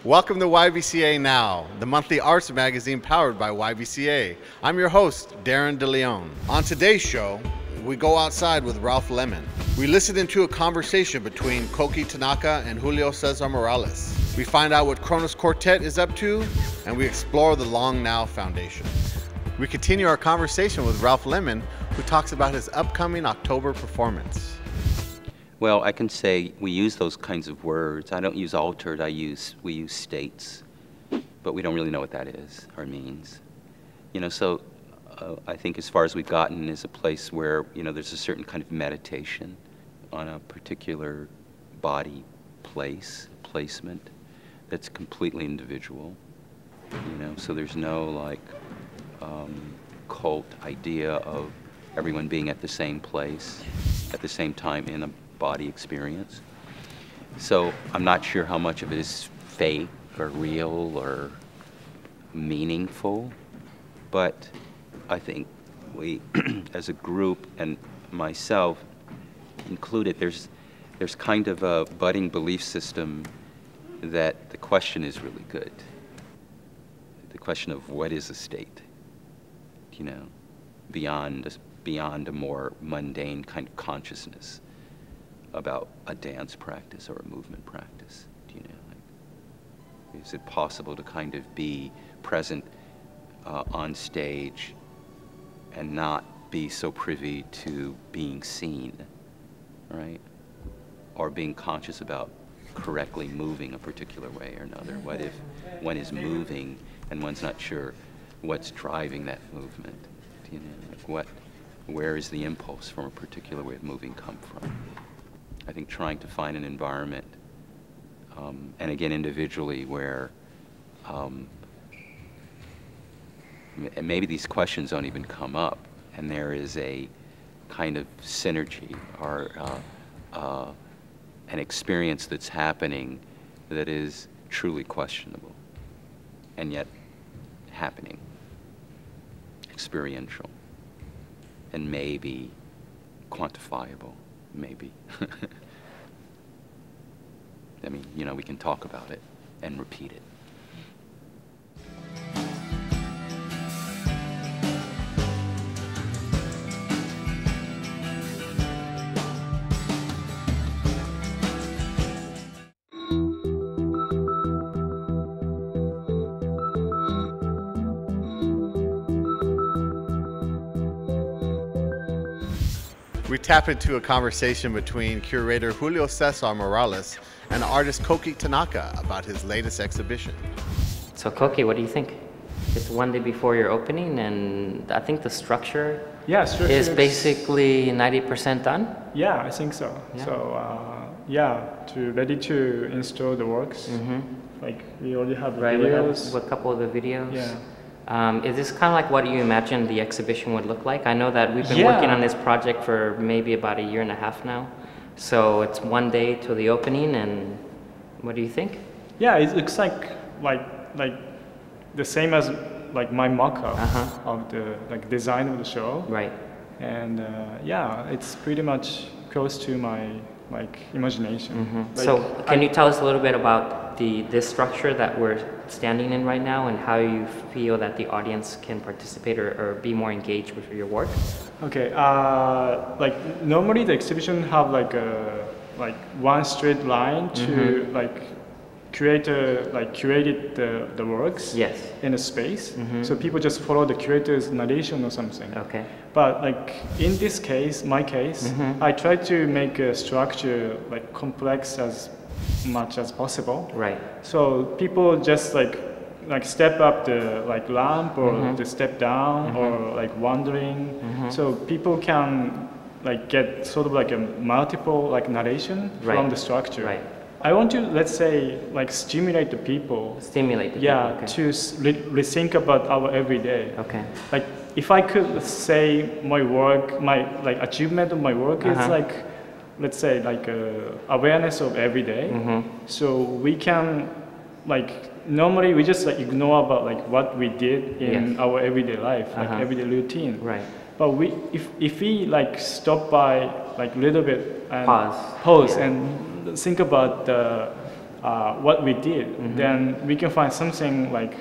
Welcome to YBCA Now, the monthly arts magazine powered by YBCA. I'm your host, Darren DeLeon. On today's show, we go outside with Ralph Lemon. We listen into a conversation between Koki Tanaka and Julio Cesar Morales. We find out what Kronos Quartet is up to, and we explore the Long Now Foundation. We continue our conversation with Ralph Lemon, who talks about his upcoming October performance. Well, I can say we use those kinds of words. I don't use altered, we use states, but we don't really know what that is or means. So I think as far as we've gotten is a place where, there's a certain kind of meditation on a particular body placement that's completely individual, so there's no cult idea of everyone being at the same place at the same time in a body experience. So I'm not sure how much of it is fake or real or meaningful, but I think we, as a group, and myself included, there's kind of a budding belief system that the question is really good. The question of what is a state, beyond a more mundane kind of consciousness about a dance practice or a movement practice. Is it possible to kind of be present on stage and not be so privy to being seen, right? Or being conscious about correctly moving a particular way or another? What if one is moving and one's not sure what's driving that movement? Where is the impulse from a particular way of moving come from? I think trying to find an environment, and again individually, where maybe these questions don't even come up, and there is a kind of synergy or an experience that's happening that is truly questionable, and yet happening, experiential, and maybe quantifiable. Maybe. I mean, we can talk about it and repeat it. We tap into a conversation between curator Julio Cesar Morales and artist Koki Tanaka about his latest exhibition. So Koki, what do you think? It's one day before your opening, and I think the structure is basically 90% done? Yeah, I think so. Yeah. So, ready to install the works. We already have videos. We have a couple of the videos. Yeah. Is this kind of like what you imagined the exhibition would look like? I know that we've been working on this project for maybe about a year and a half now. So it's one day to the opening, and what do you think? Yeah, it looks like the same as my mock-up of the design of the show. Right. And it's pretty much close to my imagination. So can you tell us a little bit about this structure that we're standing in right now, and how you feel that the audience can participate or be more engaged with your work? Okay, normally the exhibition have one straight line to curated the works in a space, so people just follow the curator's narration or something. Okay. But in this case, my case, I try to make a structure complex as much as possible. Right. So people just step up the ramp or the step down or wandering. So people can get sort of a multiple Right. from the structure. Right. I want to, let's say, stimulate the people. Stimulate the people. Yeah, Okay. to rethink about our everyday. Okay. If I could say my work, my achievement of my work is let's say awareness of everyday. So we can normally we just ignore about what we did in our everyday life, everyday routine. Right. But if we stop by little bit and Pause and think about the what we did, then we can find something like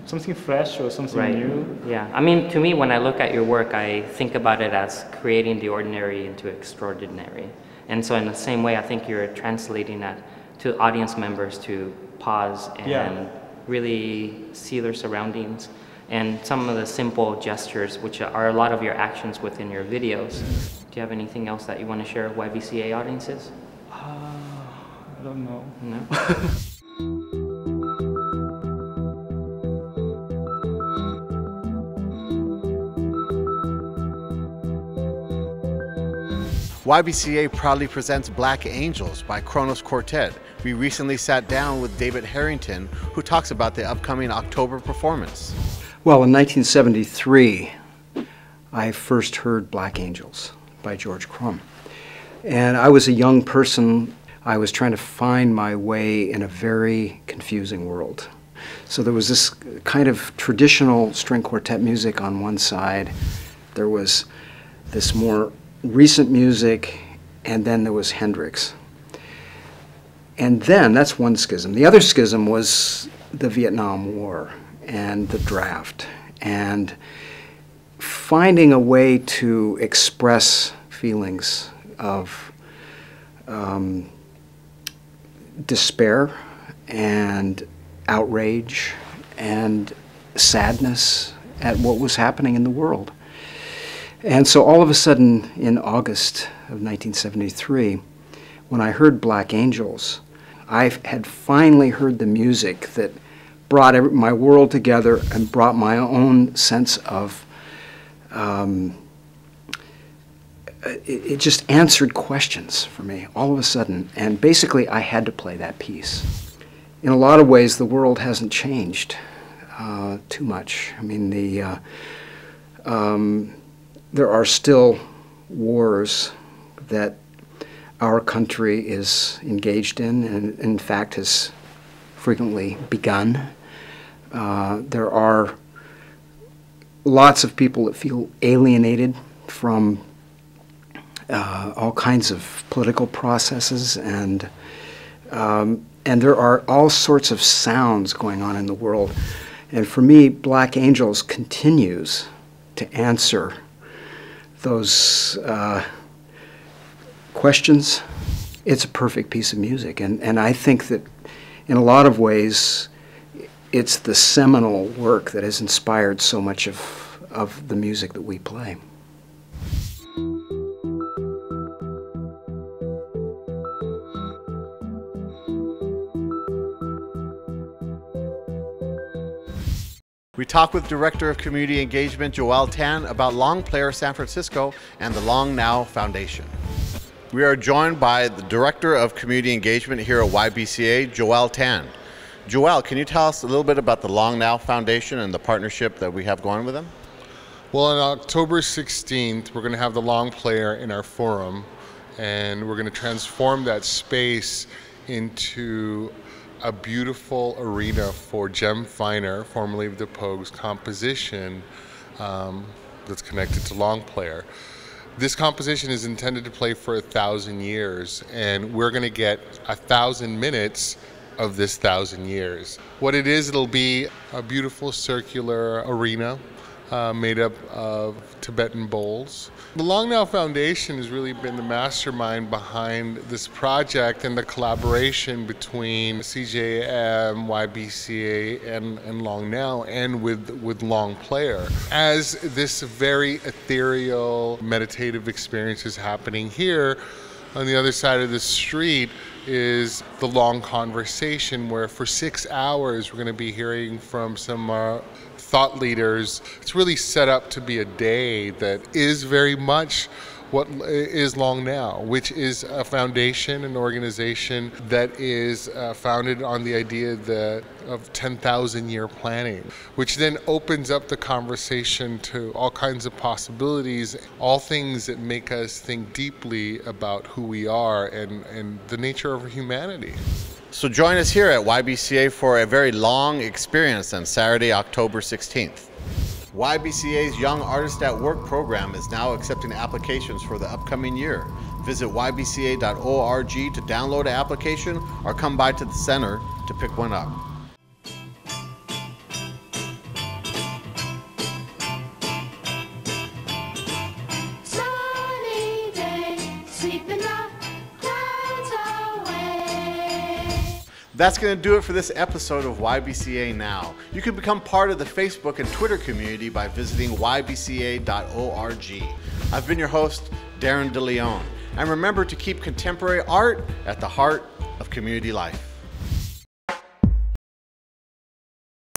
something fresh or something new. Yeah, I mean, to me, when I look at your work, I think about it as creating the ordinary into extraordinary. And so in the same way, I think you're translating that to audience members to pause and really see their surroundings and some of the simple gestures, which are a lot of your actions within your videos. Do you have anything else that you want to share with YBCA audiences? I don't know. No? YBCA proudly presents Black Angels by Kronos Quartet. We recently sat down with David Harrington, who talks about the upcoming October performance. Well, in 1973, I first heard Black Angels by George Crumb. And I was a young person. I was trying to find my way in a very confusing world. So there was this kind of traditional string quartet music on one side. There was this more recent music, and then there was Hendrix. And then, that's one schism. The other schism was the Vietnam War and the draft, and finding a way to express feelings of despair and outrage and sadness at what was happening in the world. And so all of a sudden, in August of 1973, when I heard Black Angels, I had finally heard the music that brought my world together and brought my own sense of, it just answered questions for me all of a sudden. And basically, I had to play that piece. In a lot of ways, the world hasn't changed too much. I mean, there are still wars that our country is engaged in, and in fact has frequently begun. There are lots of people that feel alienated from all kinds of political processes, and there are all sorts of sounds going on in the world. And for me, Black Angels continues to answer those questions. It's a perfect piece of music, and I think that in a lot of ways it's the seminal work that has inspired so much of the music that we play. We talked with Director of Community Engagement Joelle Tan about Long Player San Francisco and the Long Now Foundation. We are joined by the Director of Community Engagement here at YBCA, Joelle Tan. Joelle, can you tell us a little bit about the Long Now Foundation and the partnership that we have going with them? Well, on October 16th, we're going to have the Long Player in our forum, and we're going to transform that space into a beautiful arena for Jem Finer, formerly of the Pogues, composition that's connected to Long Player. This composition is intended to play for 1,000 years, and we're going to get 1,000 minutes of this 1,000 years. What it is, it'll be a beautiful circular arena made up of Tibetan bowls. The Long Now Foundation has really been the mastermind behind this project and the collaboration between CJM, YBCA, and Long Now, and with Long Player. As this very ethereal, meditative experience is happening here, on the other side of the street is the Long Conversation, where for 6 hours we're going to be hearing from some thought leaders. It's really set up to be a day that is very much what is Long Now, which is a foundation, an organization that is founded on the idea of 10,000-year planning, which then opens up the conversation to all kinds of possibilities, all things that make us think deeply about who we are and the nature of humanity. So join us here at YBCA for a very long experience on Saturday, October 16th. YBCA's Young Artist at Work program is now accepting applications for the upcoming year. Visit ybca.org to download an application or come by to the center to pick one up. Sunny day, sweeping the clouds away. That's going to do it for this episode of YBCA Now. You can become part of the Facebook and Twitter community by visiting ybca.org. I've been your host, Darren DeLeon. And remember to keep contemporary art at the heart of community life.